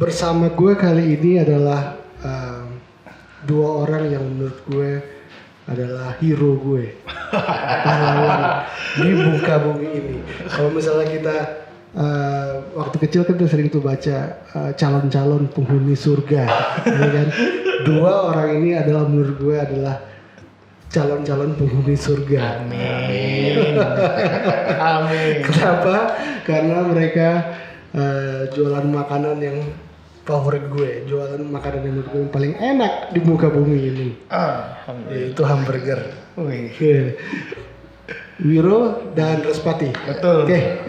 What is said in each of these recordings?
bersama gue kali ini adalah dua orang yang menurut gue adalah hero gue, pahlawan di muka bumi ini. Kalau misalnya kita waktu kecil kan tuh sering tuh baca calon-calon penghuni surga, ya kan? Dua orang ini adalah menurut gue adalah calon-calon penghuni surga. Amin. Amin. Kenapa? Karena mereka jualan makanan yang favorit gue, jualan makanan yang menurut gue yang paling enak di muka bumi ini, yaitu hamburger. Wih. Wiro dan Respati. Betul. Oke,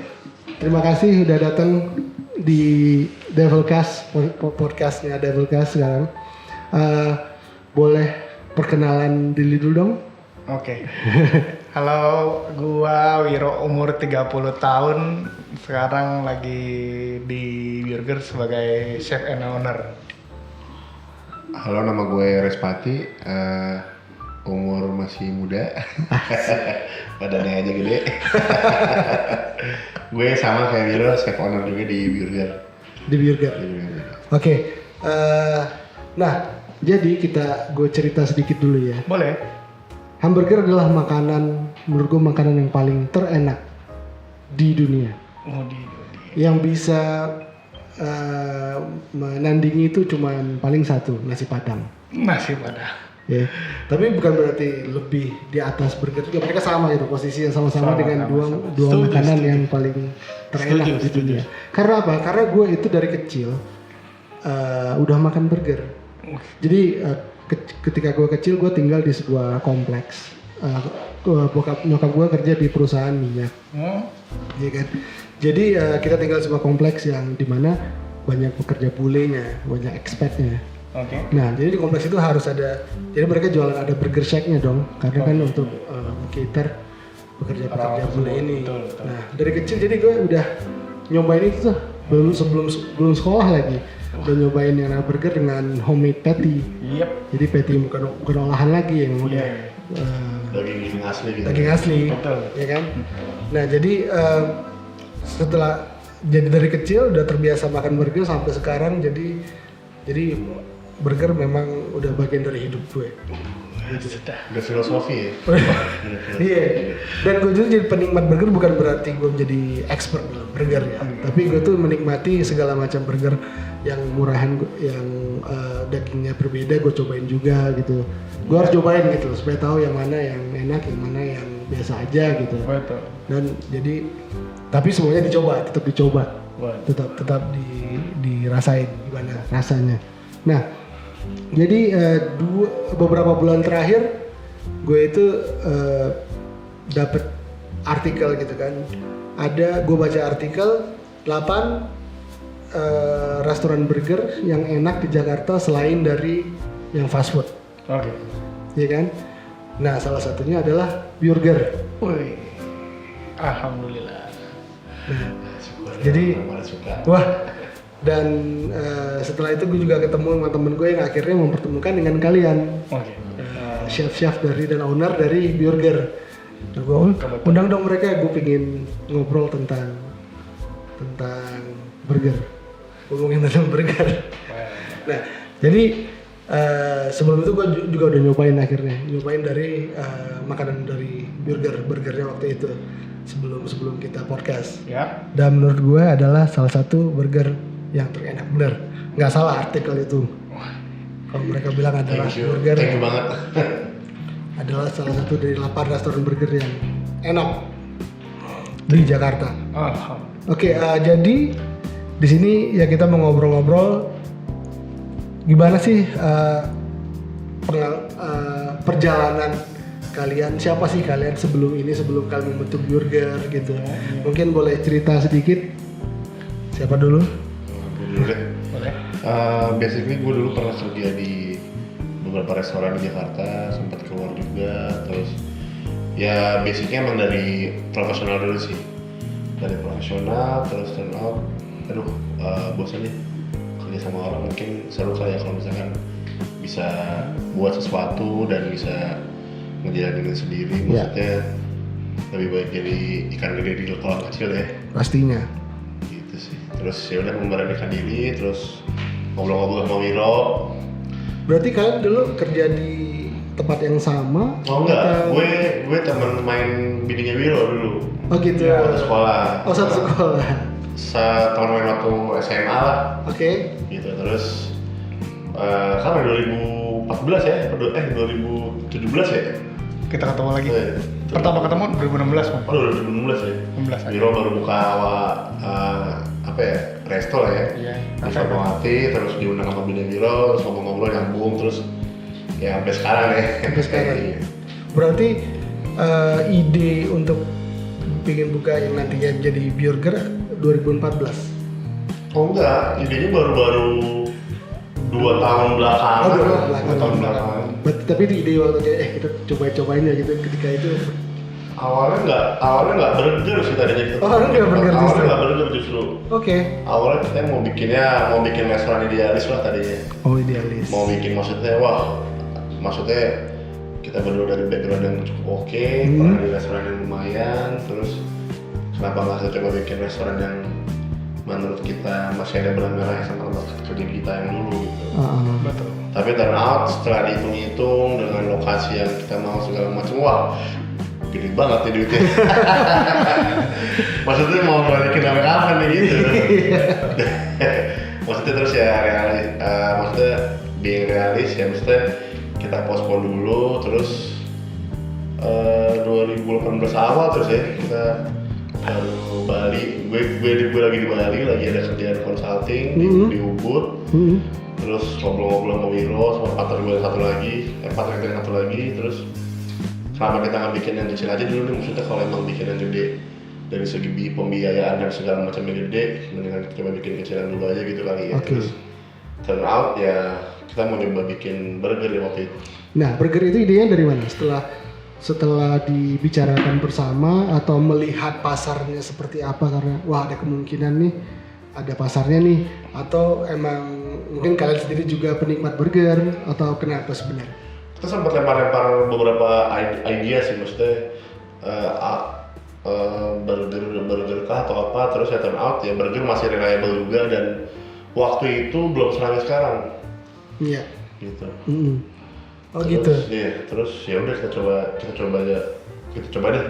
terima kasih udah datang di Devilcast, podcastnya Devilcast sekarang. Boleh perkenalan diri dulu dong? Oke. Halo, gua Wiro, umur 30 tahun. Sekarang lagi di Burger sebagai chef and owner. Halo, nama gue Respati. Umur masih muda. Badannya aja gede. Gue sama kayak Wiro, chef owner juga di Burger. Di Burger. Oke. Nah, jadi gue cerita sedikit dulu ya. Boleh? Hamburger adalah makanan, menurut gue makanan yang paling terenak di dunia. Yang bisa menandingi itu cuma paling satu, nasi padang. Nasi padang. Ya, tapi bukan berarti lebih di atas burger juga. Mereka sama gitu, posisi yang sama-sama dengan dua makanan yang paling terenak di dunia. Karena apa? Karena gue itu dari kecil udah makan burger. Jadi ketika gue kecil gue tinggal di sebuah kompleks. Nyokap gue kerja di perusahaan minyak, ya kan. Jadi kita tinggal di sebuah kompleks yang dimana banyak pekerja bulenya, banyak expatnya. Oke. Nah, jadi di kompleks itu harus ada. Jadi mereka jualan ada burger shack-nya dong, karena kan untuk cater pekerja-pekerja bule ini. Betul. Nah, dari kecil jadi gue udah nyobain itu tuh sebelum sekolah lagi. Udah nyobain yang namanya burger dengan homemade patty. Yep. Jadi patty bukan olahan lagi yang udah Daging asli gitu. daging asli. Betul. Ya kan? Nah, jadi setelah jadi dari kecil udah terbiasa makan burger sampai sekarang jadi burger memang udah bagian dari hidup gue. Udah filosofi ya. Iya. Dan gue juga jadi penikmat burger bukan berarti gue menjadi expert dalam burger ya. Tapi gue tuh menikmati segala macam burger yang murahan, yang dagingnya berbeda gue cobain juga gitu. Gue harus cobain gitu supaya tahu yang mana yang enak, yang mana yang biasa aja gitu. Betul. Dan jadi tapi semuanya tetap dicoba. Betul. Tetap dirasain gimana rasanya. Nah, jadi beberapa bulan terakhir gue itu dapet artikel gitu kan. Gue baca artikel 8 restoran burger yang enak di Jakarta selain dari yang fast food. Oke. Iya kan? Nah, salah satunya adalah Burger. Wih. Alhamdulillah. Jadi suka. wah, dan setelah itu gue juga ketemu sama temen gue yang akhirnya mempertemukan dengan kalian. Oke. Chef dari dan owner dari Burger. Nah, gue undang dong mereka, gue pengen ngobrol tentang burger, ngomongin tentang burger. Nah, jadi sebelum itu gue juga udah nyobain dari makanan dari burgernya waktu itu sebelum kita podcast. Ya. Dan menurut gue adalah salah satu burger yang terenak, bener, nggak salah artikel itu. Kalau mereka bilang adalah burger Thank you banget. adalah salah satu dari 8 restoran burger yang enak di Jakarta. Oke, jadi di sini ya kita mau ngobrol-ngobrol gimana sih perjalanan kalian, siapa sih kalian sebelum kalian membentuk Burger gitu. Mungkin boleh cerita sedikit. Siapa dulu? Dulu deh. Boleh. Basically gue dulu pernah kerja di beberapa restoran di Jakarta, sempat keluar juga, terus ya basicnya emang dari profesional dulu sih. Dari profesional terus turn out, bosan nih kerja sama orang, mungkin seru kali ya kalau misalkan bisa buat sesuatu dan bisa ngejalanin sendiri, maksudnya lebih baik jadi ikan gede di kolam kecil ya. Pastinya. Gitu sih. Terus ya udah memberanikan diri, terus ngobrol-ngobrol sama Wiro. Berarti kalian dulu kerja di tempat yang sama? Oh enggak, atau- gue temen main bininya Wiro dulu. Oh gitu. Satu sekolah. Oh satu sekolah. Temen main waktu SMA lah. Oke. Gitu terus kapan 2014 ya? 2017 ya? Kita ketemu lagi. Eh, Pertama ketemu 2016 Bang. Oh 2016 ya? 16 aja. Wiro baru buka apa ya? Resto lah ya? Iya. Di Fatmawati, terus diundang sama bini Wiro, terus ngobrol-ngobrol nyambung, terus ya sampai sekarang ya. Sampai sekarang. Iya. Berarti ide untuk pengen buka yang nantinya jadi burger 2014. Oh enggak, idenya baru-baru 2 tahun belakangan. Oh, 2 tahun belakangan. 2 tahun belakangan. Tapi di ide waktu kita cobain ya gitu ketika itu. Awalnya nggak burger sih tadinya kita. Oh, awalnya nggak burger justru. Awalnya nggak burger justru. Oke. Awalnya kita mau bikin restoran idealis lah tadinya. Oh idealis. Mau bikin maksudnya kita berdua dari background yang cukup oke, pernah di restoran yang lumayan, terus kenapa nggak kita coba bikin restoran yang menurut kita masih ada benang merahnya sama tempat kerja kita yang dulu gitu. Betul. Tapi turn out setelah dihitung-hitung dengan lokasi yang kita mau segala macam, wah gede banget nih duitnya. Maksudnya mau balikin sampai kapan nih gitu. Maksudnya terus ya maksudnya being realis ya, maksudnya kita postpone dulu, terus 2018 awal terus ya kita baru Bali, gue lagi di Bali, lagi ada kerjaan consulting di Ubud. Terus ngobrol-ngobrol sama Wiro, sama partner gue yang satu lagi, terus selama kita nggak bikin yang kecil aja dulu nih, maksudnya kalau emang bikin yang gede dari segi pembiayaan dan segala macam yang gede, mendingan kita coba bikin kecilan dulu aja gitu kali ya. Oke. Terus turn out ya kita mau coba bikin burger ya waktu itu. Nah, burger itu idenya dari mana? Setelah dibicarakan bersama atau melihat pasarnya seperti apa, karena wah ada kemungkinan nih ada pasarnya nih, atau emang mungkin kalian sendiri juga penikmat burger atau kenapa sebenarnya? Kita sempat lempar-lempar beberapa idea sih, maksudnya burger kah atau apa, terus ya turn out ya burger masih reliable juga dan waktu itu belum seramai sekarang. Iya. Gitu. Oh Terus, gitu. Iya, terus ya udah kita coba deh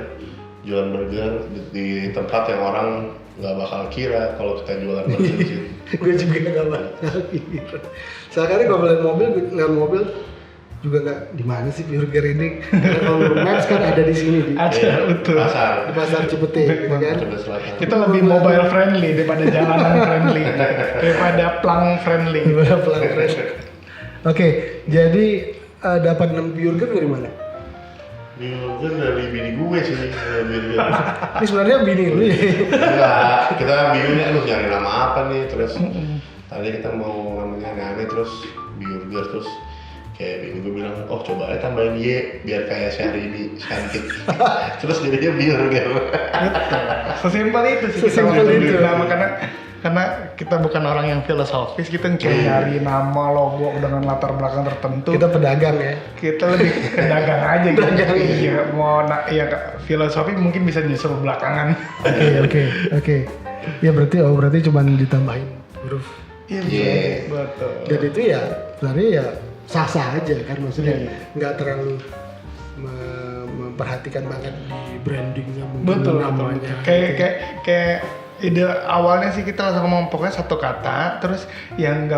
jualan burger di tempat yang orang nggak bakal kira kalau kita jualan burger di situ. Gue juga nggak bakal kira. Soalnya kalau ngeliat mobil juga nggak di mana sih burger ini. Karena kalau Maps kan ada di sini di Ada, betul. Pasar. pasar Cipete, gitu kan. Coba selatan. Kita lebih mobile friendly daripada jalanan friendly, daripada plang friendly. Gimana pelan fresh. Oke, jadi dapat 6 burger dari mana? Burger dari bini gue sih, burger. Ini sebenarnya bini lu ya. Enggak, kita bingungnya lu nyari nama apa nih, terus tadi kita mau namanya aneh-aneh, terus burger, terus kayak bini gue bilang, oh coba aja tambahin Y biar kayak Syahrini cantik. Terus jadinya burger. Sesimpel itu sih. Sesimpel kita itu. memilih nama karena kita bukan orang yang filosofis, kita nyari nama logo dengan latar belakang tertentu. Kita pedagang ya. Kita lebih ke dagang aja gitu. Dagang. Iya, ya filosofi mungkin bisa nyusul belakangan. Oke. Ya berarti cuma ditambahin huruf. Iya. Betul. Dan itu ya sebenarnya ya sah-sah aja kan, maksudnya nggak terlalu memperhatikan banget di brandingnya mungkin Betul. namanya. Kayak ide awalnya sih kita langsung ngomong pokoknya satu kata, terus yang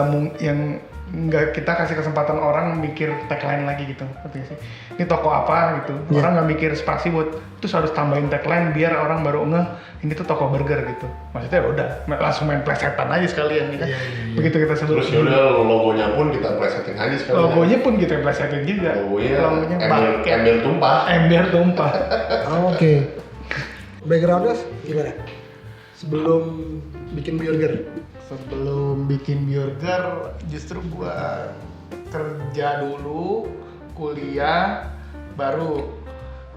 nggak kita kasih kesempatan orang mikir tagline lagi gitu, ngerti nggak sih? Ini toko apa gitu, orang nggak mikir spasi buat terus harus tambahin tagline biar orang baru ngeh ini tuh toko burger gitu. Maksudnya udah langsung main plesetan aja sekalian gitu. Begitu kita sebut. Terus yaudah logonya pun kita plesetin aja sekalian. Logonya pun kita plesetin juga. Logonya pakai ember tumpah. ember tumpah. Oke. Backgroundnya gimana? Sebelum bikin burger? Sebelum bikin burger, justru gua kerja dulu, kuliah, baru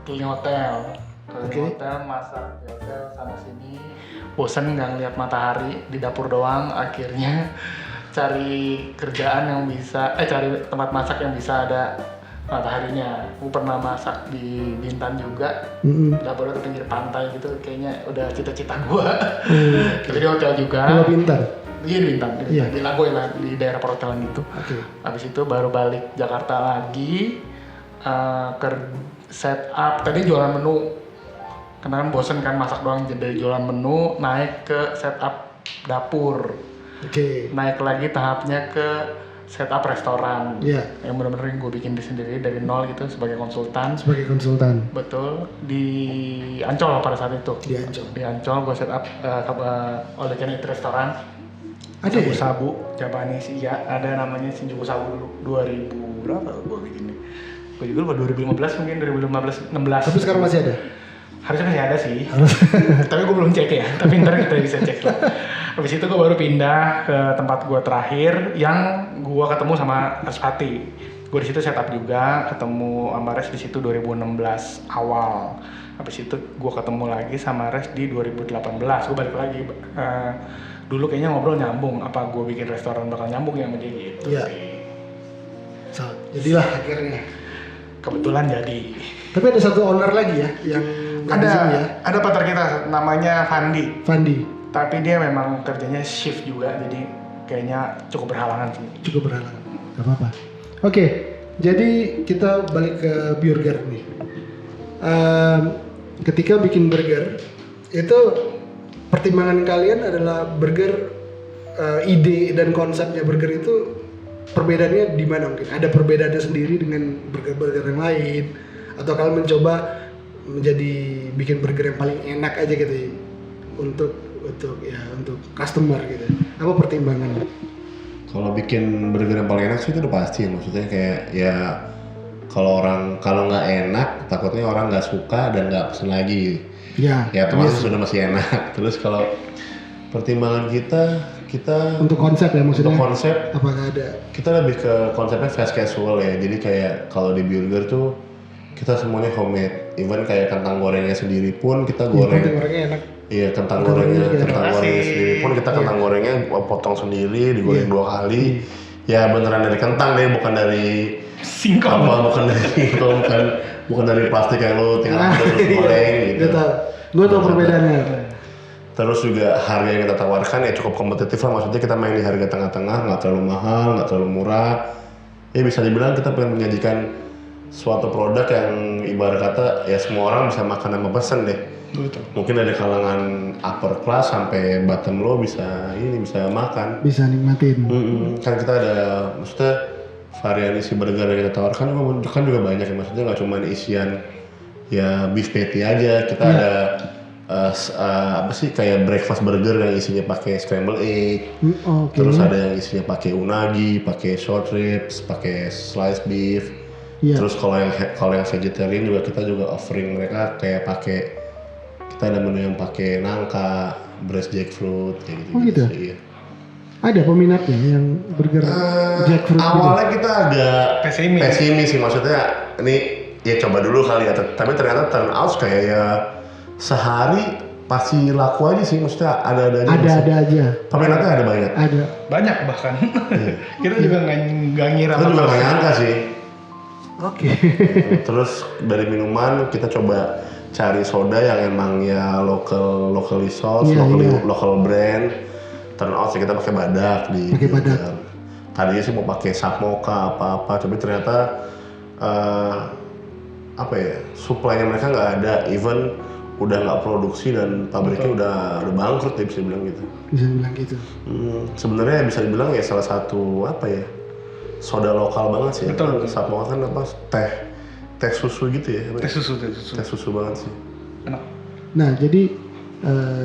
keliling hotel. Hotel, masak di hotel sana sini. Bosan nggak ngeliat matahari di dapur doang, akhirnya cari kerjaan yang bisa, cari tempat masak yang bisa ada mataharinya. Gue pernah masak di Bintan juga, dapurnya tuh pinggir pantai gitu, kayaknya udah cita-cita gua. Kerja di hotel juga. Kalau Bintan? Iya di Bintan, Iya. di Lagoy lah, di daerah perhotelan itu. Oke. Habis itu baru balik Jakarta lagi, ke setup. Tadi jualan menu, karena kan bosen kan masak doang, jadi jualan menu, naik ke setup dapur. Oke. Naik lagi tahapnya ke setup restoran. Iya. Yang benar-benar gue bikin sendiri dari nol gitu sebagai konsultan. Sebagai konsultan Betul, di Ancol pada saat itu. di Ancol. Di Ancol gue setup all you can eat restoran. Ada ya? Sabu Japanese, iya ada namanya Shinjuku Sabu dulu 2000 berapa gue bikinnya. Gue juga lupa 2015 mungkin 2016. Tapi sekarang masih ada. Harusnya masih ada sih. Tapi gue belum cek ya. Tapi ntar kita bisa cek lah. Habis itu gue baru pindah ke tempat gue terakhir yang gue ketemu sama Respati. Gue di situ setup juga, ketemu sama Res di situ 2016 awal. Habis itu gue ketemu lagi sama Res di 2018. Gue balik lagi. Dulu kayaknya ngobrol nyambung. Apa gue bikin restoran bakal nyambung ya sama dia gitu Iya. sih. So, jadilah akhirnya. Kebetulan jadi. Tapi ada satu owner lagi ya yang nggak di sini ya. Ada partner kita namanya Fandi. Fandi. Tapi dia memang kerjanya shift juga, jadi kayaknya cukup berhalangan sih. Cukup berhalangan. Gak apa-apa. Oke, jadi kita balik ke burger nih. Ketika bikin burger, itu pertimbangan kalian adalah burger, ide dan konsepnya burger itu perbedaannya di mana mungkin? Ada perbedaannya sendiri dengan burger-burger yang lain? Atau kalian mencoba menjadi bikin burger yang paling enak aja gitu ya? Untuk customer gitu. Apa pertimbangannya? Kalau bikin burger yang paling enak sih itu udah pasti, maksudnya kayak ya kalau nggak enak takutnya orang nggak suka dan nggak pesen lagi. Ya Otomatis sudah masih enak. Terus kalau pertimbangan kita untuk konsep ya maksudnya. untuk konsep Apakah ada? kita lebih ke konsepnya fast casual ya. Jadi kayak kalau di burger tuh kita semuanya homemade. Even kayak kentang gorengnya sendiri pun kita goreng. Kentang gorengnya enak. Iya, kentang Gorengnya gorengnya juga. sendiri pun kita kentang gorengnya potong sendiri, digoreng Iya. 2 kali. Ya beneran dari kentang deh, bukan dari Singkong. bukan dari plastik yang lo tinggal terus goreng gitu. Gue tau perbedaannya. Terus juga harga yang kita tawarkan ya cukup kompetitif lah, maksudnya kita main di harga tengah-tengah, nggak terlalu mahal, nggak terlalu murah. Ya bisa dibilang kita pengen menyajikan suatu produk yang ibarat kata ya semua orang bisa makan sama pesen deh. Betul. Mungkin dari kalangan upper class sampai bottom low bisa makan. Bisa nikmatin. Kan kita ada, maksudnya varian isi burger yang kita tawarkan juga banyak ya, maksudnya nggak cuma isian ya beef patty aja, kita ada kayak breakfast burger yang isinya pakai scrambled egg, Oke. terus ada yang isinya pakai unagi, pakai short ribs, pakai sliced beef. Iya. Terus kalau yang vegetarian juga kita juga offering mereka kayak kita ada menu yang pakai nangka, breast jackfruit kayak gitu. Oh gitu? Iya. Ada peminatnya yang burger jackfruit Awalnya kita agak Pesimis. sih, maksudnya ini ya coba dulu kali ya, tapi ternyata turn out kayak ya sehari pasti laku aja sih, maksudnya ada aja. peminatnya ada banyak. Ada. Banyak bahkan. Kita juga nggak ngira. Kita juga nggak nyangka sih. Oke. Terus dari minuman kita coba cari soda yang emang ya locally sourced, Iya, local brand. Turn out sih kita pakai Badak di. Pakai Badak. Tadinya sih mau pakai Samoka apa-apa, tapi ternyata supply-nya mereka nggak ada, even udah nggak produksi dan pabriknya udah bangkrut ya, bisa bilang gitu. Bisa bilang gitu. Sebenarnya bisa dibilang ya salah satu soda lokal banget sih. Betul. Samoka kan teh susu gitu ya. Teh susu. Teh susu banget sih. Enak. Nah, jadi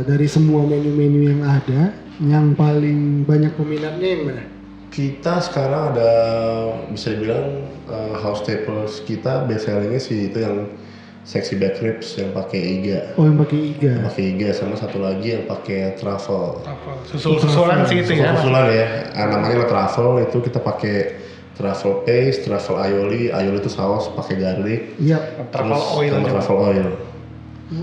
dari semua menu-menu yang ada, yang paling banyak peminatnya yang mana? Kita sekarang ada bisa dibilang house staples kita best sellingnya sih itu yang sexy back ribs yang pakai iga. Oh, yang pakai iga. Pakai iga sama satu lagi yang pakai truffle. Susulan sih itu ya. Susulan ya. Namanya truffle, itu kita pakai truffle paste, truffle aioli itu saus pakai garlic. Iya. Truffle Terus oil sama juga. truffle oil.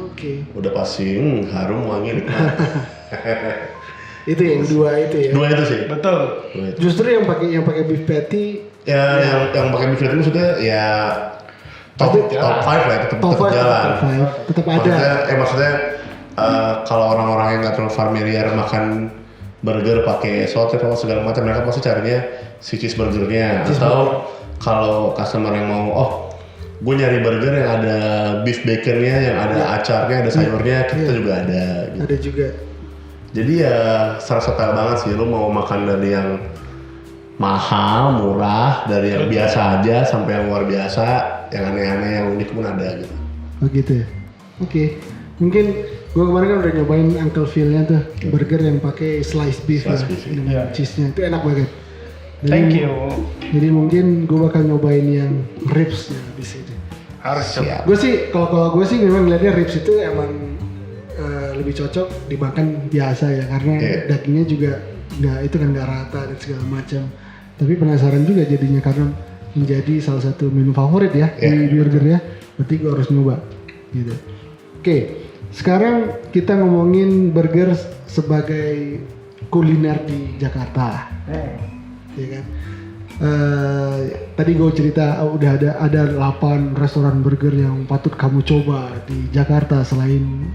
Oke. Udah pasti harum wangi nikmat. Itu yang dua itu ya. Dua itu sih. Betul. Dua itu. Justru yang pakai beef patty Ya, yang pakai beef itu maksudnya ya top 5 lah, tetap jalan. tetap ada. Maksudnya kalau orang-orang yang nggak terlalu familiar makan burger pakai sausage atau segala macam, mereka pasti carinya si cheeseburgernya. Atau kalau customer yang mau, gue nyari burger yang ada beef baconnya, yang ada acarnya, ada sayurnya, kita juga ada. Gitu. Ada juga. Jadi ya versatile banget sih, lu mau makan dari yang mahal, murah, dari yang biasa aja sampai yang luar biasa, yang aneh-aneh, yang unik pun ada gitu. Oh gitu ya. Oke. Mungkin gue kemarin kan udah nyobain Uncle Phil-nya tuh, burger yang pakai sliced beef Sliced ya, beef, dengan cheese-nya itu enak banget. Thank you. Jadi mungkin gue bakal nyobain yang ribs-nya di sini. Harus coba. Gue sih kalau gue sih memang ngeliatnya ribs itu emang lebih cocok dimakan biasa ya, karena dagingnya juga nggak rata dan segala macam. Tapi penasaran juga jadinya karena menjadi salah satu menu favorit ya di burger ya. Berarti gue harus nyoba gitu. Oke, sekarang kita ngomongin burger sebagai kuliner di Jakarta. Ya kan? Tadi gue cerita udah ada 8 restoran burger yang patut kamu coba di Jakarta selain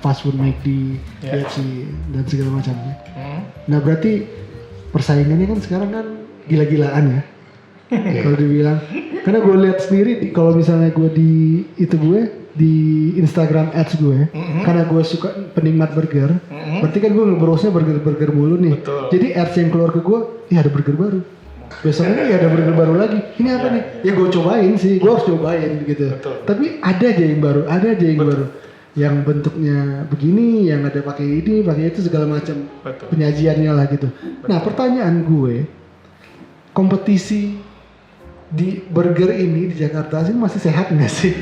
fast food McD, KFC dan segala macamnya. Nah berarti persaingannya kan sekarang kan gila-gilaan ya. Kalau dibilang, karena gue lihat sendiri kalau misalnya gue di Instagram ads gue, karena gue suka penikmat burger, berarti kan gue nge-browse-nya burger mulu nih. Betul. Jadi ads yang keluar ke gue, ada burger baru. Besoknya ada burger baru lagi. Ini apa nih? Ya gue cobain sih, gue harus cobain gitu. Betul. Tapi ada aja yang baru, baru. Yang bentuknya begini, yang ada pakai ini, pakai itu segala macam penyajiannya lah gitu. Nah pertanyaan gue, kompetisi di burger ini di Jakarta sih masih sehat nggak sih?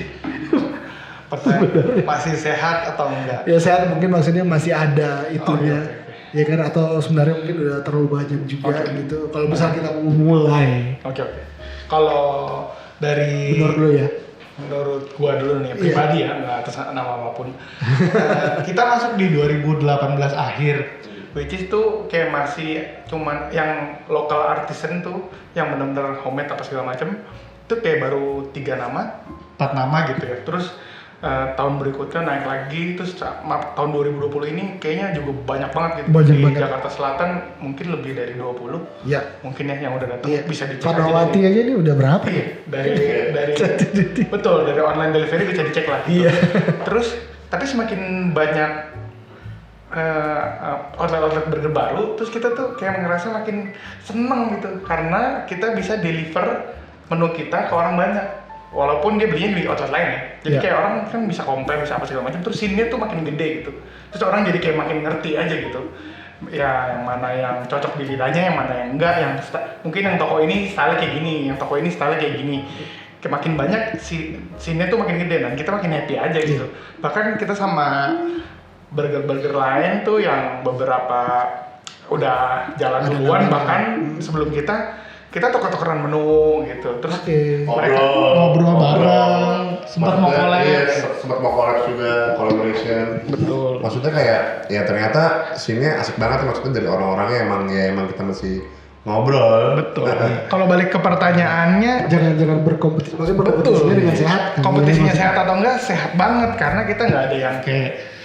Pertanyaan masih sehat atau enggak? Ya sehat mungkin maksudnya masih ada itunya. Ya kan, atau sebenarnya mungkin udah terlalu banyak juga gitu. Kalau misal kita mau mulai. Oke. Kalau dari menurut gua dulu nih pribadi ya, nggak atas nama apapun. Kita masuk di 2018 akhir, which is tuh kayak masih cuman yang lokal artisan tuh, yang benar-benar homemade apa segala macam, itu kayak baru 3 nama, 4 nama gitu ya. Terus tahun berikutnya naik lagi, terus tahun 2020 ini kayaknya juga banyak banget gitu. Di Jakarta Selatan mungkin lebih dari 20. Ya. Mungkin ya yang udah datang bisa dicek Fatmawati aja ini udah berapa? Iya, dari betul, dari online delivery bisa dicek lah. Gitu. Iya. Terus tapi semakin banyak outlet burger baru, terus kita tuh kayak ngerasa makin seneng gitu karena kita bisa deliver menu kita ke orang banyak. Walaupun dia belinya di outlet lain ya, jadi kayak orang kan bisa komplain, bisa apa segala macam, terus scene-nya tuh makin gede gitu, terus orang jadi kayak makin ngerti aja gitu, ya yang mana yang cocok di lidahnya, yang mana yang enggak, yang mungkin yang toko ini style kayak gini, yang toko ini style kayak gini, kayak makin banyak scene-nya tuh makin gede dan kita makin happy aja gitu. Bahkan kita sama burger-burger lain tuh yang beberapa udah jalan duluan, bahkan sebelum kita tuker-tukeran menu gitu, terus mereka ngobrol bareng, sempat mau collab juga, collaboration. Betul. Maksudnya kayak ya ternyata scene-nya asik banget, maksudnya dari orang-orangnya emang kita masih ngobrol. Betul. Kalau balik ke pertanyaannya, jangan berkompetisi, maksudnya berkompetisinya dengan sehat. Kompetisinya sehat atau enggak? Sehat banget karena kita nggak ada yang kayak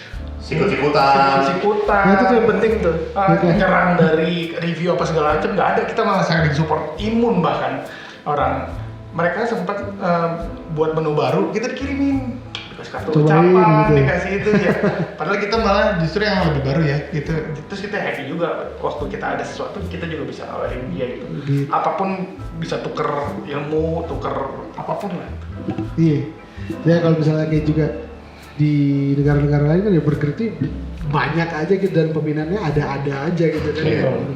sikut-sikutan. Nah, itu tuh yang penting tuh. Nyerang dari review apa segala macam nggak ada. Kita malah saling support, imun bahkan orang. Mereka sempat buat menu baru, kita dikirimin, dikasih kartu ucapan, gitu. Dikasih itu ya. Padahal kita malah justru yang lebih baru ya, gitu. Terus kita happy juga waktu kita ada sesuatu, kita juga bisa nawarin dia gitu. Apapun bisa tuker ilmu, tuker apapun lah. Iya. Ya kalau misalnya kayak juga di negara-negara lain kan ya burger itu banyak aja gitu dan peminatnya ada aja gitu kan.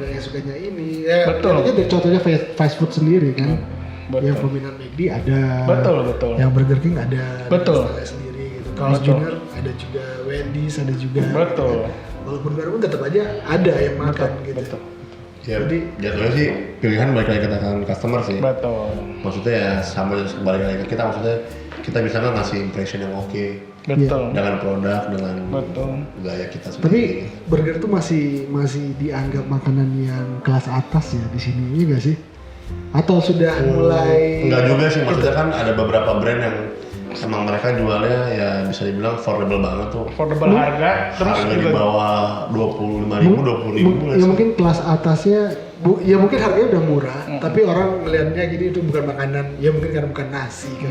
Yang sukanya ini. Betul. Contohnya fast food sendiri kan. Yang peminat McD ada. Betul. Yang Burger King ada. Betul. Sendiri gitu. Carl's Jr. ada juga, Wendy's ada juga. Betul. Gitu. Walaupun baru tetap aja ada yang makan gitu. Betul. Ya, jadi jatuhnya sih pilihan balik lagi ke tangan customer sih. Betul. Maksudnya ya sama balik lagi ke kita, maksudnya kita bisa kan ngasih impression yang oke. Betul. Dengan produk, dengan gaya kita sendiri. Tapi burger tuh masih dianggap makanan yang kelas atas ya di sini, iya nggak sih? Atau sudah mulai? Enggak juga sih, maksudnya kan ada beberapa brand yang emang mereka jualnya ya bisa dibilang affordable banget tuh. Affordable harga, terus Harga di juga bawah 25.000, 20.000 Ya mungkin kelas atasnya ya mungkin harganya udah murah, tapi orang melihatnya gini itu bukan makanan, ya mungkin karena bukan nasi kan.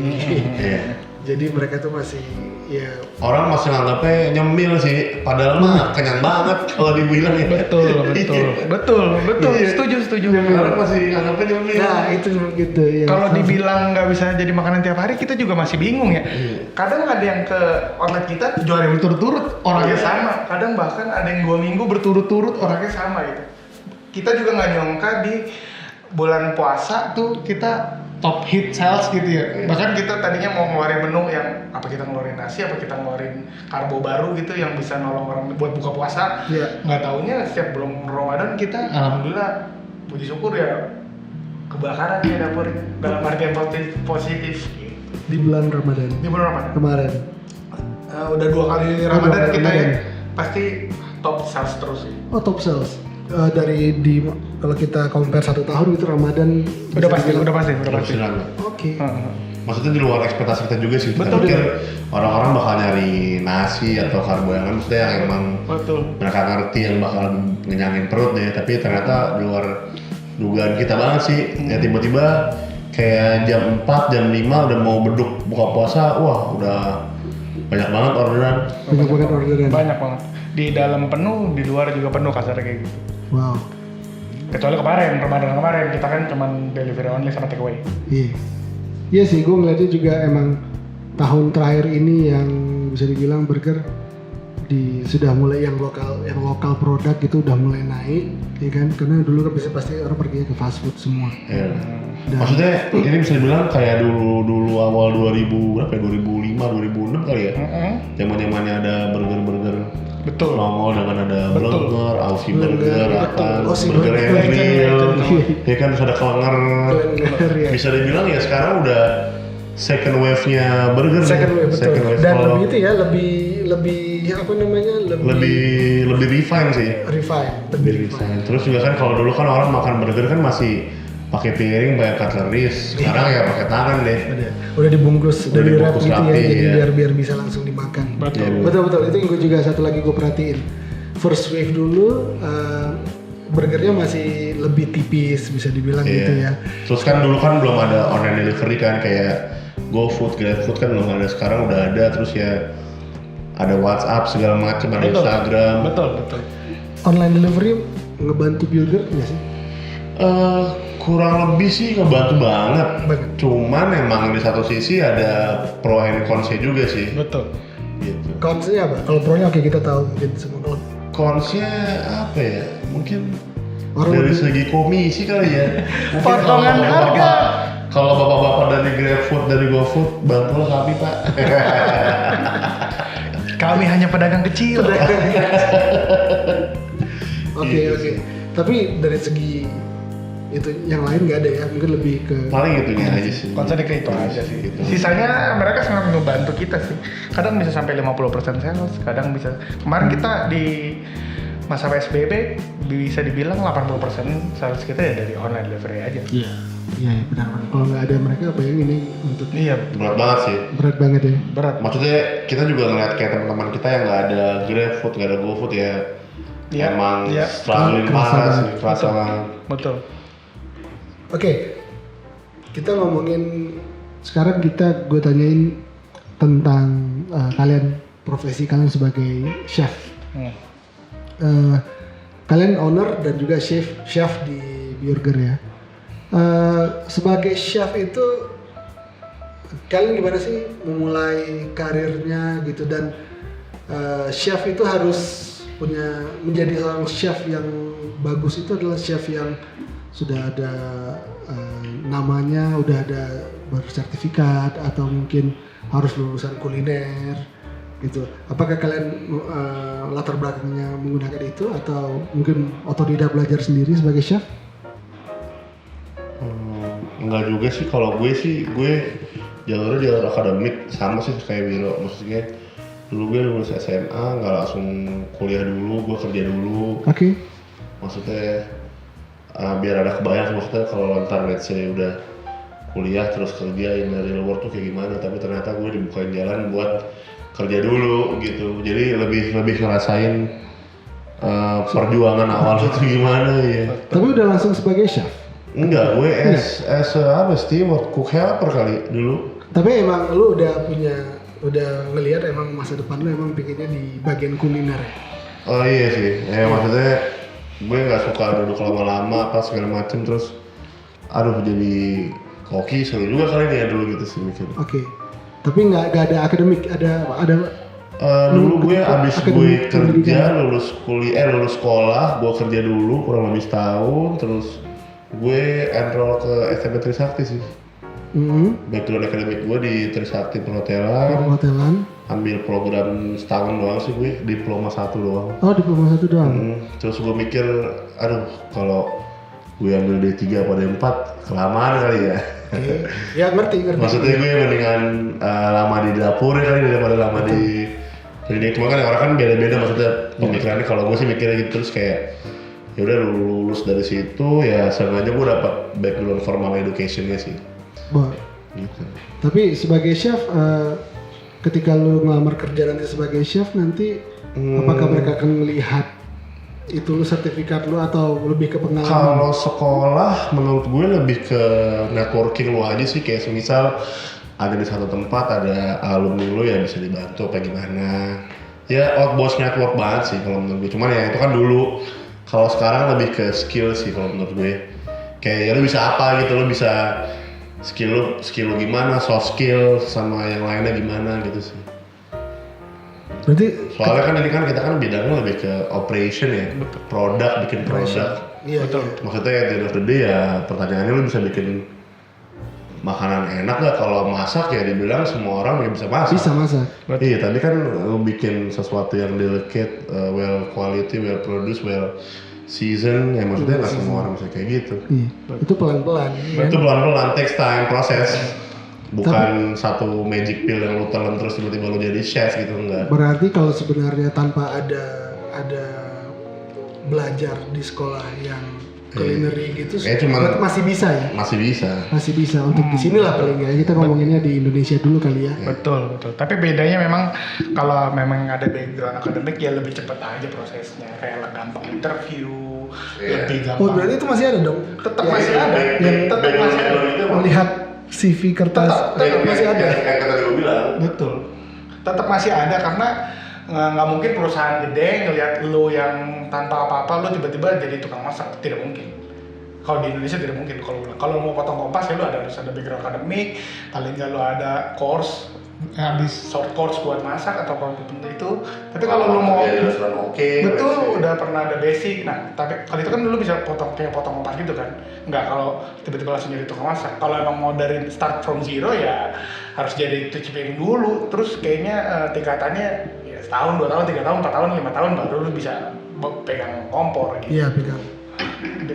Iya. Jadi mereka tuh masih ya Orang masih nganggapnya nyemil sih, padahal mah kenyang banget kalau dibilang ya. betul, Iya. setuju. Orang masih nganggapnya nyemil. nah itu gitu ya. Kalau dibilang nggak bisa jadi makanan tiap hari, kita juga masih bingung ya. Kadang ada yang ke outlet kita 7 hari berturut-turut orangnya sama. Kadang bahkan ada yang 2 minggu berturut-turut orangnya sama gitu. Kita juga nggak nyangka di bulan puasa tuh kita top hit sales gitu ya. Bahkan kita tadinya mau ngeluarin menu yang apa, kita ngeluarin nasi, apa kita ngeluarin karbo baru gitu yang bisa nolong orang buat buka puasa. Iya. Nggak taunya setiap bulan Ramadan kita alhamdulillah puji syukur ya kebakaran ya dapurnya dalam artian positif gitu. di bulan Ramadan Di bulan Ramadan kemarin. udah 2 kali Ramadan kali kita ya Ramadan. pasti top sales terus sih. Oh top sales. Kalau kita compare 1 tahun itu Ramadan Udah pasti. Silang. Oke. Maksudnya di luar ekspektasi kita juga sih. Kita Betul. pikir orang-orang bakal nyari nasi atau karbo yang maksudnya yang emang Betul. mereka ngerti yang bakal ngenyangin perut deh, tapi ternyata di luar dugaan kita banget sih. Ya tiba-tiba kayak jam 4, jam 5 udah mau beduk buka puasa, wah udah banyak banget orderan. Banyak banget orderan. Banyak banget. Di dalam penuh, di luar juga penuh kasarnya kayak gitu. Wow. Kecuali kemarin, Ramadan kemarin kita kan cuman delivery only sama take away. Iya. Iya sih, gue ngeliatnya juga emang tahun terakhir ini yang bisa dibilang burger sudah mulai yang lokal produk gitu udah mulai naik, ya kan? Karena dulu kan pasti orang pergi ke fast food semua. Ya. Maksudnya ini bisa dibilang kayak dulu awal 2000 berapa ya? 2005, 2006 kali ya. Zaman-zamannya ada burger-burger Betul. nongol dengan ada Betul. burger, Aussie Burger, burger, betul. apa, Aussie burger burger. and grill, Iya. ya kan terus ada kelenger. Kelenger, ya. Bisa dibilang ya sekarang udah second wave-nya burger. Second wave betul. Second wave. Dan Kalau lebih itu ya, lebih apa namanya? lebih refine sih. refine, lebih refine. Terus juga kan kalau dulu kan orang makan burger kan masih pakai piring, pakai cutleries. Sekarang ya pakai tangan deh. Udah dibungkus, udah di wrap dibungkus gitu ya, rapi, jadi ya. biar bisa langsung dimakan. Betul. Betul itu yang gue juga satu lagi gue perhatiin. First wave dulu burgernya masih lebih tipis bisa dibilang gitu ya. Terus kan dulu kan belum ada online delivery kan kayak GoFood, GrabFood kan belum ada. Sekarang udah ada. Terus ya ada WhatsApp segala macam, ada Instagram. Betul. Online delivery ngebantu burger nggak sih? Kurang lebih sih ngebantu banget. Banget. Cuman emang di satu sisi ada pro and cons-nya juga sih. Betul. Gitu. Konsepnya apa? Kalau pro-nya oke kita tahu mungkin semua. Kalau Cons-nya apa ya? Mungkin Orang dari lebih- segi komisi kali ya. Mungkin Potongan kalau harga. bapak- Kalau bapak-bapak dari GrabFood, dari GoFood, bantulah kami Pak. Kami hanya pedagang kecil. Oke. Tapi dari segi itu yang lain nggak ada ya, mungkin lebih ke Paling itunya aja sih. Konsepnya kayak itu aja sih. Gitu. Sisanya mereka sangat membantu kita sih. Kadang bisa sampai 50% sales, kadang bisa. Kemarin kita di masa PSBB bisa dibilang 80% sales kita ya dari online delivery aja. Iya benar. Kalau nggak ada mereka apa yang ini untuk Iya, Berat banget sih. berat banget ya. berat. Maksudnya kita juga ngeliat kayak teman-teman kita yang nggak ada GrabFood, nggak ada GoFood ya. Iya, Emang iya. struggling Kerasa parah banget. sih, kerasa banget. Betul. Oke, kita ngomongin sekarang gue tanyain tentang kalian profesi kalian sebagai chef. Kalian owner dan juga chef di burger ya. Sebagai chef itu kalian gimana sih memulai karirnya gitu, dan chef itu harus menjadi seorang chef yang bagus itu adalah chef yang sudah ada namanya, udah ada bersertifikat, atau mungkin harus lulusan kuliner gitu. Apakah kalian latar belakangnya menggunakan itu, atau mungkin otodidak belajar sendiri sebagai chef? Enggak juga sih, kalau gue jalurnya jalur akademik sama sih kayak Wiro. Maksudnya dulu gue lulus SMA nggak langsung kuliah dulu, gue kerja dulu. Oke. Maksudnya biar ada kebayang, maksudnya kalau ntar let's say udah kuliah terus kerja in the real world tuh kayak gimana, tapi ternyata gue dibukain jalan buat kerja dulu gitu, jadi lebih ngerasain perjuangan awal itu gimana ya. Tapi udah langsung sebagai chef? Enggak, gue steward, cook helper kali dulu. Tapi emang lu udah ngelihat emang masa depan lu emang pinginnya di bagian kuliner ya? Oh iya sih, maksudnya gue nggak suka duduk lama-lama apa segala macem, terus aduh jadi koki seru juga kali ini ya dulu gitu sih mikir. Oke. Tapi nggak ada akademik, ada dulu gue abis gue kerja lulus sekolah, gue kerja dulu kurang lebih setahun, terus gue enroll ke SMP Trisakti sih. Background akademik gue di Trisakti Perhotelan. Ambil program setahun doang sih gue, diploma 1 doang. Oh, diploma 1 doang. Terus gue mikir, aduh kalau gue ambil D3 apa D4 kelamaan kali ya. Ya ngerti. Maksudnya gue mendingan lama di dapur ya kali daripada lama di klinik. Cuma kan orang kan beda-beda maksudnya pemikirannya. Kalau gue sih mikirnya gitu, terus kayak ya udah lulus dari situ ya sengaja gue dapat background formal educationnya sih. Gitu. Tapi sebagai chef, ketika lu ngelamar kerja nanti sebagai chef nanti apakah mereka akan melihat itu lu sertifikat lu atau lebih ke pengalaman? Kalau sekolah menurut gue lebih ke networking lu aja sih, kayak semisal ada di satu tempat ada alumni lu ya bisa dibantu apa gimana. Ya outbound network banget sih kalau menurut gue. Cuman ya itu kan dulu. Kalau sekarang lebih ke skill sih kalau menurut gue. Kayak ya lu bisa apa gitu, lu bisa skill lu gimana, soft skill sama yang lainnya gimana gitu sih. Berarti soalnya kan ini kan kita kan bidangnya lebih ke operation ya, produk, bikin produk. Iya, betul. Maksudnya at the end of the day ya pertanyaannya lu bisa bikin makanan enak gak? Kalau masak ya dibilang semua orang bisa masak. Bisa masak. Iya, tapi kan lu bikin sesuatu yang delicate, well quality, well produced, well season, ya maksudnya nggak semua orang bisa kayak gitu. Iya. Itu pelan-pelan. Itu pelan-pelan, takes time, proses. Bukan satu magic pill yang lu telan terus tiba-tiba lu jadi chef gitu, enggak. Berarti kalau sebenarnya tanpa ada belajar di sekolah yang culinary gitu, berarti masih bisa ya? Masih bisa untuk di sini lah paling ya. Kita ngomonginnya di Indonesia dulu kali ya. Betul. Tapi bedanya memang kalau memang ada background akademik ya lebih cepat aja prosesnya. Kayak gampang interview, lebih gampang. Oh berarti itu masih ada dong? Tetap masih ada. Tetap masih ada. Melihat CV kertas tetap masih ada. Kayak kata gue bilang. Betul. Tetap masih ada karena nggak mungkin perusahaan gede ngelihat lo yang tanpa apa-apa lo tiba-tiba jadi tukang masak, tidak mungkin. Kalau di Indonesia tidak mungkin. Kalau mau potong kompas ya lo harus ada background akademik, paling nggak lo ada course, habis short course buat masak atau apapun itu. Tapi kalau lo mau betul udah pernah ada basic. Nah tapi kalau itu kan lo bisa potong kompas gitu kan. Nggak kalau tiba-tiba langsung jadi tukang masak. Kalau emang mau dari start from zero ya harus jadi cuci piring dulu. Terus kayaknya tingkatannya setahun, 2 tahun, 3 tahun, 4 tahun, 5 tahun baru lu bisa pegang kompor gitu. Iya, pegang.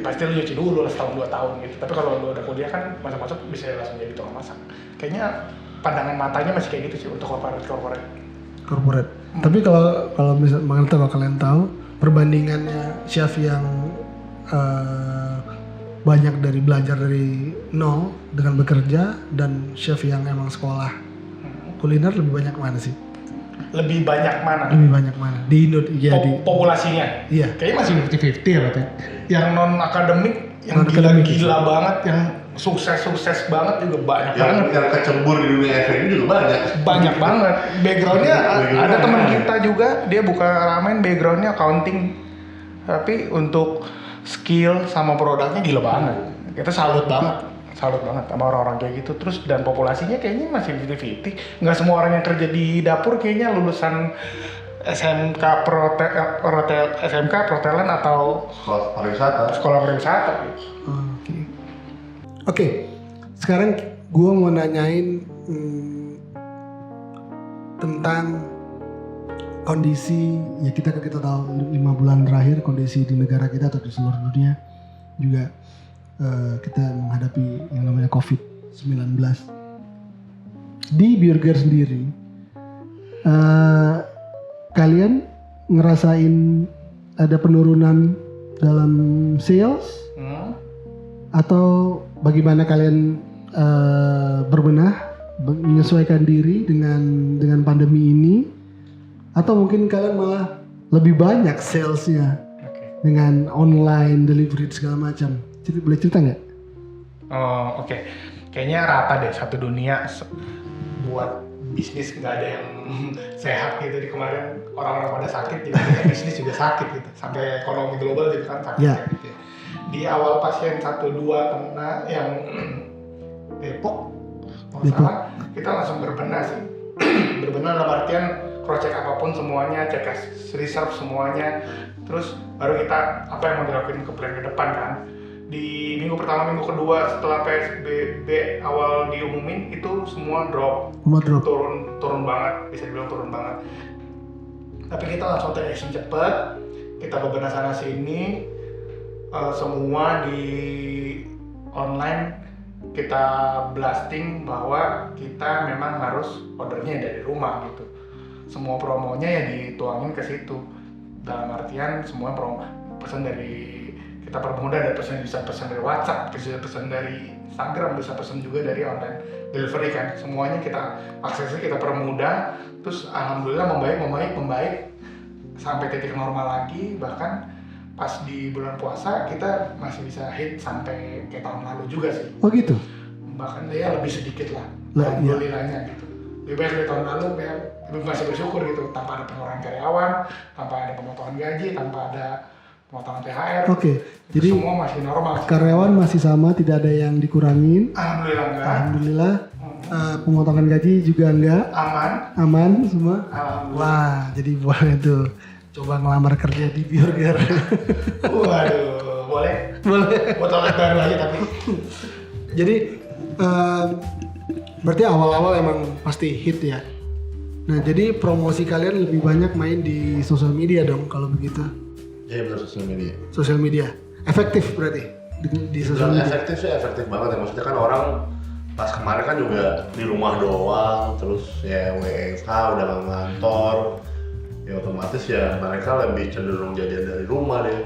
Pasti lu nyuci dulu lah setahun 2 tahun gitu. Tapi kalau lu udah kuliah kan masuk bisa langsung jadi tukang masak. Kayaknya pandangan matanya masih kayak gitu sih untuk corporate. Tapi kalau misalnya kalau kalian tahu perbandingannya chef yang banyak dari belajar dari nol dengan bekerja dan chef yang emang sekolah kuliner lebih banyak mana sih? Lebih banyak mana? Di Indonesia populasinya? Iya. Kayaknya masih 50-50 ya berarti. Yang non akademik, yang gila banget, yang sukses banget juga banyak banget. Yang kecebur di dunia FNB juga banyak. Banyak banget. Backgroundnya ada teman kita juga, dia buka ramen backgroundnya accounting, tapi untuk skill sama produknya gila banget. Kita salut banget sama orang-orang kayak gitu. Terus dan populasinya kayaknya masih 50-50. Nggak semua orang yang kerja di dapur kayaknya lulusan SMK perhotelan atau sekolah pariwisata. Oke. Sekarang gue mau nanyain tentang kondisi ya kita tahu 5 bulan terakhir kondisi di negara kita atau di seluruh dunia juga kita menghadapi yang namanya COVID-19. Di Burger sendiri, kalian ngerasain ada penurunan dalam sales? Atau bagaimana kalian berbenah, menyesuaikan diri dengan pandemi ini, atau mungkin kalian malah lebih banyak salesnya dengan online delivery segala macam? Boleh cerita nggak? Oh, oke. Kayaknya rata deh satu dunia buat bisnis, nggak ada yang sehat gitu. Di kemarin orang-orang pada sakit, jadi bisnis juga sakit gitu. Sampai ekonomi global juga kan sakit gitu ya. Di awal pasien 1-2 kena yang Depok, kalau salah, kita langsung berbenah sih. Berbenah dalam artian cross check apapun semuanya, cek reserve semuanya, terus baru kita apa yang mau dilakuin ke plan ke depan kan. Di minggu pertama, minggu kedua setelah PSBB awal diumumin itu semua drop. Turun banget, bisa dibilang turun banget. Tapi kita langsung take action cepat, kita bebenah sana sini, semua di online kita blasting bahwa kita memang harus ordernya dari rumah gitu. Semua promonya ya dituangin ke situ. Dalam artian semua promo pesan dari kita permudah, ada bisa pesan dari WhatsApp, bisa pesan dari Instagram, bisa pesan juga dari online delivery kan. Semuanya kita aksesnya kita permudah, terus alhamdulillah membaik sampai titik normal lagi. Bahkan pas di bulan puasa kita masih bisa hit sampai kayak tahun lalu juga sih. Oh gitu? Bahkan ya lebih sedikit lah, alhamdulillahnya gitu. Lebih baik dari tahun lalu, kayak lebih masih bersyukur gitu, tanpa ada pengurangan karyawan, tanpa ada pemotongan gaji, tanpa ada pemotongan THR. Oke, jadi semua masih normal sih. Karyawan masih sama, tidak ada yang dikurangin. Alhamdulillah enggak. Alhamdulillah. Pemotongan gaji juga enggak. Aman semua. Alhamdulillah. Wah, jadi boleh tuh coba ngelamar kerja di Bjorgar. Waduh, boleh. Buat orang baru aja tapi. Jadi berarti awal-awal emang pasti hit ya. Nah, jadi promosi kalian lebih banyak main di sosial media dong kalau begitu. Iya benar, sosial media. Sosial media efektif berarti di sosial media. Efektif sih, efektif banget ya. Maksudnya kan orang pas kemarin kan juga di rumah doang, terus ya WFH udah nggak ngantor, ya otomatis ya mereka lebih cenderung jadian dari rumah deh.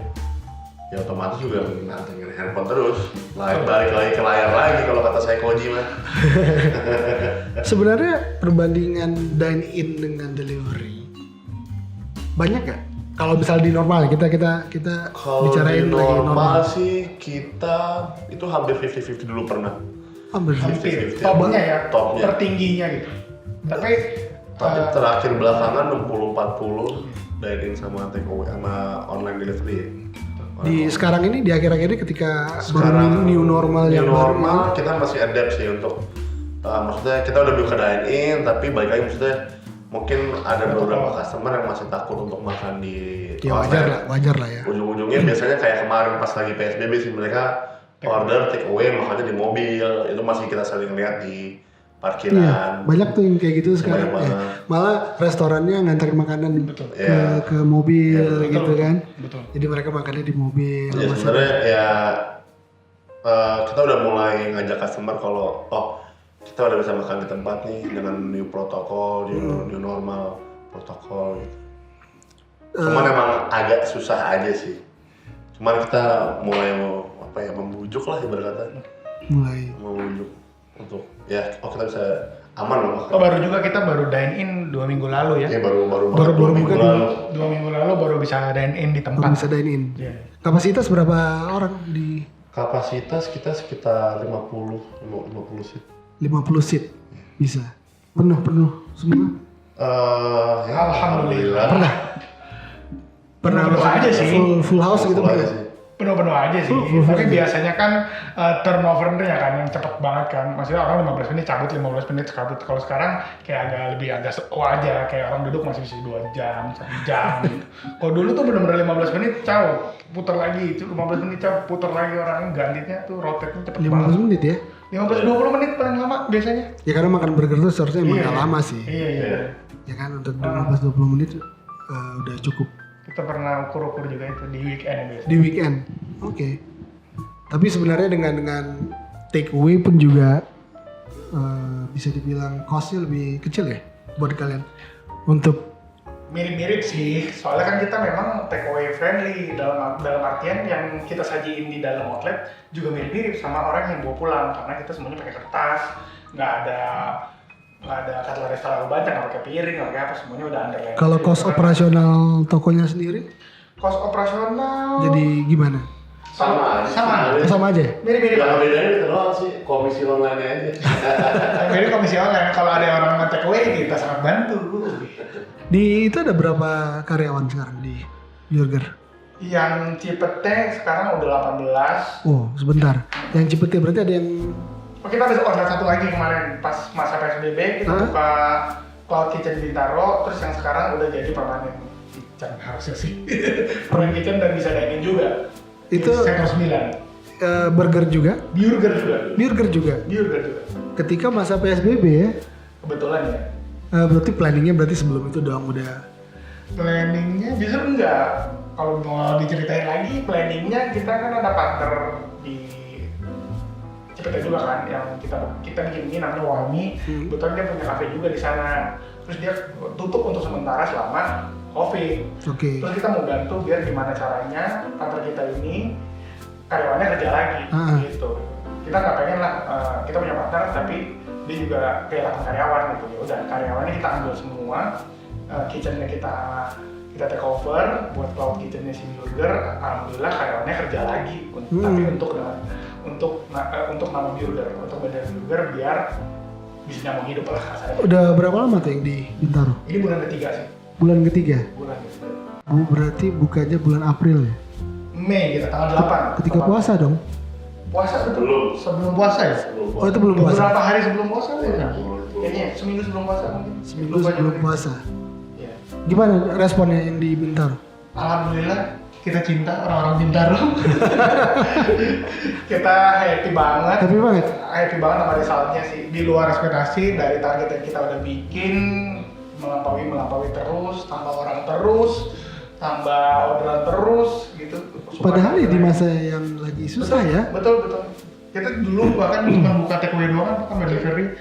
Ya otomatis juga ngantengin handphone terus, balik lagi ke layar lagi kalau kata saya Koji mah. Sebenarnya perbandingan dine in dengan delivery banyak gak? Kalau misal di normal kita Kalau bicarain di normal, lagi normal sih kita itu hampir 50-50 dulu pernah. hampir. Topnya ya, Topnya. tertingginya gitu. Tapi Terakhir belakangan 60-40 dine in sama take away sama online delivery ya. Di sekarang ini di akhir-akhir ini ketika Sekarang new normal yang baru normal kita masih adapt sih untuk maksudnya kita udah buka dine in tapi balik lagi maksudnya mungkin ada beberapa customer yang masih takut untuk makan di ya wajar lah ya. Ujung-ujungnya biasanya kayak kemarin pas lagi PSBB sih mereka order take away makannya di mobil, itu masih kita sering lihat di parkiran. Iya, banyak tuh yang kayak gitu sekarang. Banyak Malah restorannya nganterin makanan ke mobil gitu kan. Betul. Jadi mereka makannya di mobil. Ya sebenarnya ya kita udah mulai ngajak customer kalau kita udah bisa makan di tempat nih dengan new protokol, new normal protokol gitu. Cuman emang agak susah aja sih. Cuman kita mulai membujuk lah ibaratnya. Membujuk untuk kita bisa aman loh. Kita baru dine in 2 minggu lalu ya. Iya baru buka minggu lalu. 2 minggu lalu baru bisa dine in di tempat. Bisa dine in. Yeah. Kapasitas berapa orang di? Kapasitas kita sekitar 50 seat. 50 seat bisa. Penuh semua. Alhamdulillah. Pernah aja sih. Full house gitu. Penuh aja sih. Tapi biasanya kan turnover-nya kan yang cepet banget kan. Maksudnya orang 15 menit cabut, 15 menit cabut. Kalau sekarang kayak agak slow aja. Kayak orang duduk masih bisa 2 jam, 1 jam gitu. Kalau dulu tuh bener-bener 15 menit putar lagi. 15 menit putar lagi, orang gantinya tuh rotate-nya cepet 15 banget. menit ya? 15-20 menit paling lama biasanya. Ya karena makan burger tuh seharusnya emang gak lama sih. Iya. Ya kan untuk 15-20 menit udah cukup. Kita pernah ukur-ukur juga itu di weekend biasanya. Di weekend, oke. Tapi sebenarnya dengan take away pun juga bisa dibilang costnya lebih kecil ya buat kalian untuk Mirip-mirip sih, soalnya kan kita memang take away friendly dalam artian yang kita sajiin di dalam outlet juga mirip-mirip sama orang yang bawa pulang karena kita semuanya pakai kertas, nggak ada cutlery terlalu banyak, nggak pakai piring, nggak pakai apa, semuanya udah underline. Kalau cost operasional tokonya sendiri Cost operasional jadi gimana? Sama aja. Sama aja. Mirip-mirip. Yang bedanya itu doang sih, komisi online aja. Jadi komisi online kalau ada orang mau take away kita sangat bantu. Di itu ada berapa karyawan sekarang di Burger? Yang Cipete sekarang udah 18. Oh, sebentar. Yang Cipete berarti ada yang Oh, kita ada order satu lagi kemarin pas masa PSBB kita buka Cloud Kitchen Bintaro, terus yang sekarang udah jadi permanen kitchen harusnya sih. Permanen kitchen dan bisa dine-in juga. Itu di sektor 9. burger juga? Burger juga. Burger juga. Burger juga. Ketika masa PSBB ya, Kebetulan ya. berarti planningnya berarti sebelum itu doang udah. Planningnya justru enggak. Kalau mau diceritain lagi, planningnya kita kan ada partner di Cipete juga kan, yang kita bikin ini namanya Wami. Kebetulan dia punya cafe juga di sana. Terus dia tutup untuk sementara selama COVID. Oke. Terus kita mau bantu biar gimana caranya kantor kita ini karyawannya kerja lagi gitu. Kita nggak pengen lah kita punya partner tapi dia juga kehilangan karyawan gitu. Ya udah karyawannya kita ambil semua, kitchennya kita take over buat cloud kitchennya si Burger. Alhamdulillah karyawannya kerja lagi, tapi untuk nama Burger, untuk badan Burger biar bisa nyambung hidup lah kasarnya. Udah berapa lama tuh yang di Bintaro? Ini bulan ketiga sih. Bulan ketiga. Bulan ketiga. Berarti bukanya bulan April ya? Mei kita tanggal 8. Ketika puasa dong? Puasa betul. Sebelum puasa ya? Oh itu belum puasa? Beberapa hari sebelum puasa ya? Kayaknya seminggu sebelum puasa mungkin. Seminggu sebelum puasa. Iya. Gimana responnya yang di Bintaro? Alhamdulillah kita cinta orang-orang Bintaro. Kita happy banget. Happy banget? Happy banget sama resultnya sih. Di luar ekspektasi dari target yang kita udah bikin, melampaui terus, tambah orang terus, tambah orderan terus gitu. Padahal ya di masa yang lagi susah ya? Betul. Kita dulu bahkan cuma buka take away doang kan delivery.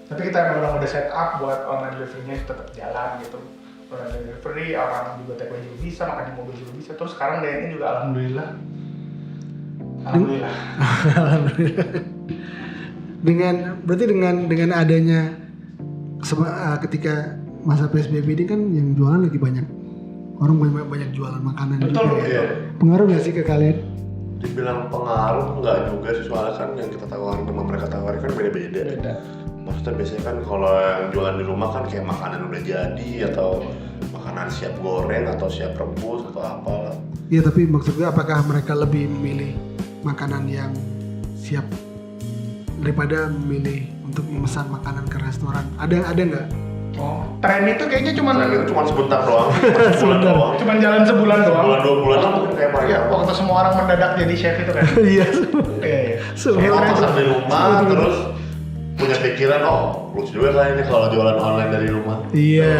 Tapi kita memang udah set up buat online delivery-nya tetap jalan gitu. Online delivery, orang juga take away juga bisa, makan di mobil juga bisa. Terus sekarang dine-in juga alhamdulillah. Alhamdulillah. Berarti dengan adanya ketika masa PSBB ini kan yang jualan lagi banyak. Orang banyak jualan makanan Betul, juga ya. Iya. Pengaruh gak sih ke kalian? Dibilang pengaruh enggak juga sih, soalnya kan yang kita tawarin sama mereka tawarin kan beda-beda. Maksudnya biasanya kan kalau yang jualan di rumah kan kayak makanan udah jadi atau makanan siap goreng atau siap rebus atau apalah. Iya, tapi maksud gue apakah mereka lebih memilih makanan yang siap daripada memilih untuk memesan makanan ke restoran? Ada nggak? Oh, tren itu kayaknya cuma sebentar doang. Sebulan doang. Cuman jalan sebulan doang. Sebulan 2 bulan lah mungkin kayak Ya, waktu semua orang mendadak jadi chef itu kan. Iya. Iya. Semua masak di rumah terus punya pikiran, oh lucu juga kan ini kalau jualan online dari rumah. Iya.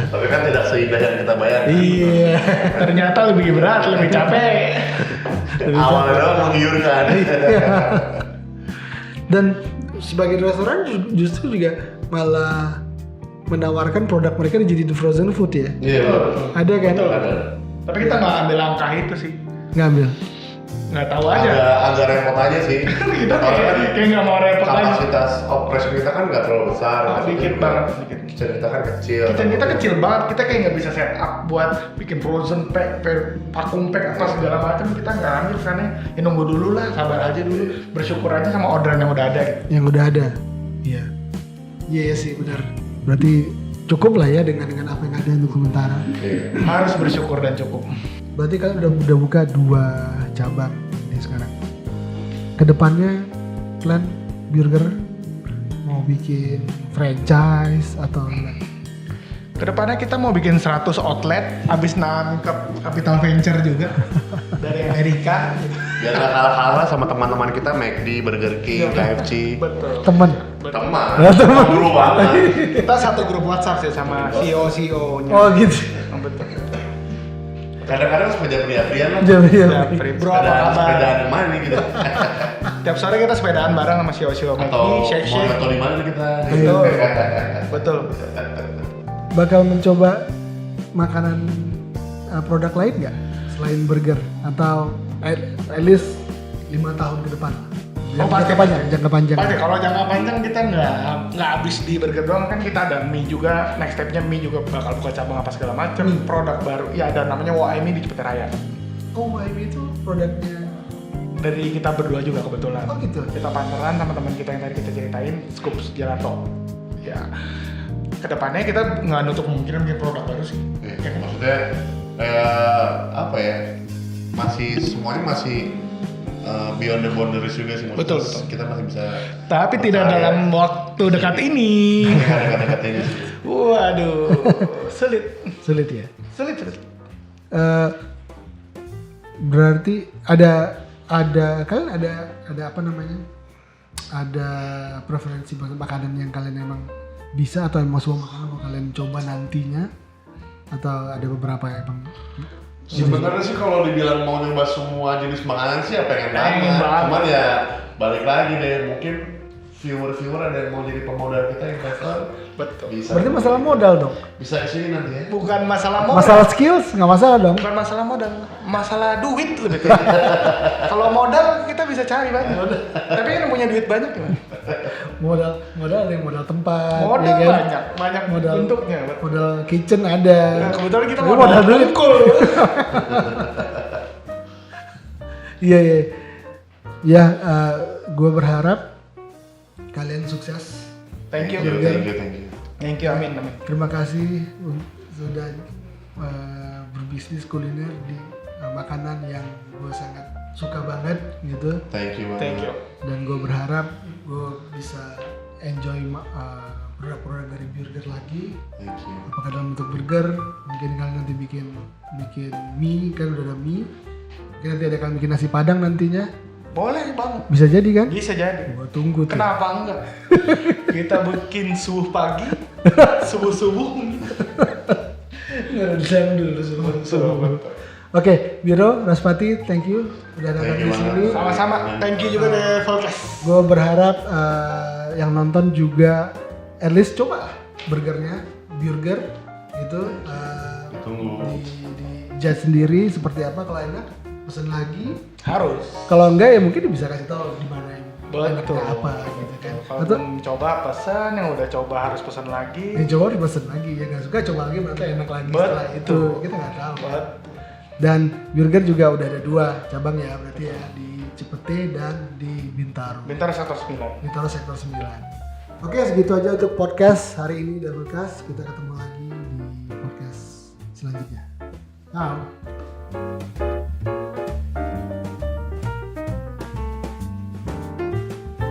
Tapi kan tidak seindah yang kita bayangkan. Iya. Ternyata lebih berat, lebih capek. Awalnya doang menggiurkan. Dan sebagai restoran justru juga malah menawarkan produk mereka jadi di frozen food ya. Iya. Ada kan? Betul. Tapi kita nggak ambil langkah itu sih. Ngambil. Nggak tahu aja. Agak repot aja sih. Kita kayak nggak mau repot aja. Kapasitas operasi kita kan nggak terlalu besar. Dikit banget. Kitchen kita kan kecil. Kitchen kita kecil banget. Kita kayak nggak bisa set up buat bikin frozen pack, vacuum pack apa segala macam. Kita nggak ambil karena ya nunggu dulu lah, sabar aja dulu. Bersyukur aja sama orderan yang udah ada. Gitu. Yang udah ada. Iya. Iya sih benar. Berarti cukup lah ya dengan apa yang ada untuk sementara. Iya. Harus bersyukur dan cukup. Berarti kalian udah buka 2 cabang nih sekarang. Kedepannya plan Burger mau bikin franchise atau gimana? Kedepannya kita mau bikin 100 outlet, abis nangkep capital venture juga dari Amerika. Biar nggak kalah-kalah sama teman-teman kita McD, Burger King, KFC. Betul. Temen. Teman dulu banget. Kita satu grup WhatsApp sih sama CEO-nya. Oh gitu. Betul. Kadang-kadang sepeda-sepedaan lah. Bro, apa kabar? Sepedaan di mana nih gitu. Tiap sore kita sepedaan bareng sama CEO McD, Atau mau shake. nonton di mana nih kita. Betul. Betul. Bakal mencoba makanan produk lain nggak selain burger atau at least 5 tahun ke depan? Jangka panjang. Pasti kalau jangka panjang kita nggak habis di burger doang, kan kita ada mie juga, next stepnya mie juga bakal buka cabang apa segala macam. Produk baru, ya ada namanya WAIMI di Cipete Raya. Oh, WAIMI itu produknya Dari kita berdua juga kebetulan. Oh gitu. Kita partneran sama teman kita yang tadi kita ceritain, Scoops Gelato. Ya, kedepannya kita nggak nutup kemungkinan bikin produk baru sih. Maksudnya apa ya? Semuanya masih beyond the boundaries juga sih. Betul. Kita masih bisa. Tapi tidak dalam waktu dekat ini. Dekat ini sih. Waduh, sulit. Sulit ya. Sulit. Berarti ada kalian ada apa namanya? Ada preferensi makanan yang kalian emang bisa atau emang semua makanan mau kalian coba nantinya, atau ada beberapa yang emang Sebenarnya sih kalau dibilang mau nyoba semua jenis makanan sih ya pengen Pengen banget. banget. Cuman ya balik lagi deh, mungkin viewer ada yang mau jadi pemodal kita, investor. Betul. Bisa. berarti masalah modal dong. Bisa kesini nanti ya. Bukan masalah modal. Masalah skills nggak masalah dong. Bukan masalah modal, masalah duit lebih ke. Kalau modal kita bisa cari banyak. Tapi kan punya duit banyak gimana? Modal yang modal tempat. Modal ya kan? banyak Modal bentuknya. Modal kitchen ada. Nah, kebetulan kita Tapi modal duit. dengkul. Iya. Ya, gue berharap kalian sukses. Thank you. Thank you, amin. Terima kasih sudah berbisnis kuliner di makanan yang gue sangat suka banget gitu. Thank you. Dan gue berharap gue bisa enjoy produk-produk dari burger lagi. Thank you. Apakah dalam bentuk burger, mungkin kalian nanti bikin mie, kan udah ada mie. Mungkin nanti ada kalian bikin nasi padang nantinya. Boleh banget. Bisa jadi kan? Bisa jadi. Gue tunggu tuh. Kenapa enggak? Kita bikin subuh pagi, subuh. Ngerendam dulu subuh. Oke, Biro, Raspati, thank you udah datang di sini. Sama-sama. Thank you juga deh Volkes. Gue berharap yang nonton juga at least coba burger gitu. Tunggu. Di judge sendiri seperti apa, kalau enak pesen lagi. Harus. Kalau enggak ya mungkin bisa kasih tahu di mana yang Betul. enaknya apa gitu kan. Kalau Atau belum coba pesan, yang udah coba harus pesan lagi. yang coba harus pesen lagi, ya nggak suka coba lagi berarti enak lagi Betul. setelah itu. Kita nggak tahu. Betul. Dan burger juga udah ada 2 cabang ya berarti ya, di Cipete dan di Bintaro. Bintaro sektor 9. Bintaro sektor 9. Oke, segitu aja untuk podcast hari ini Doublecast. Kita ketemu lagi di podcast selanjutnya. Ciao.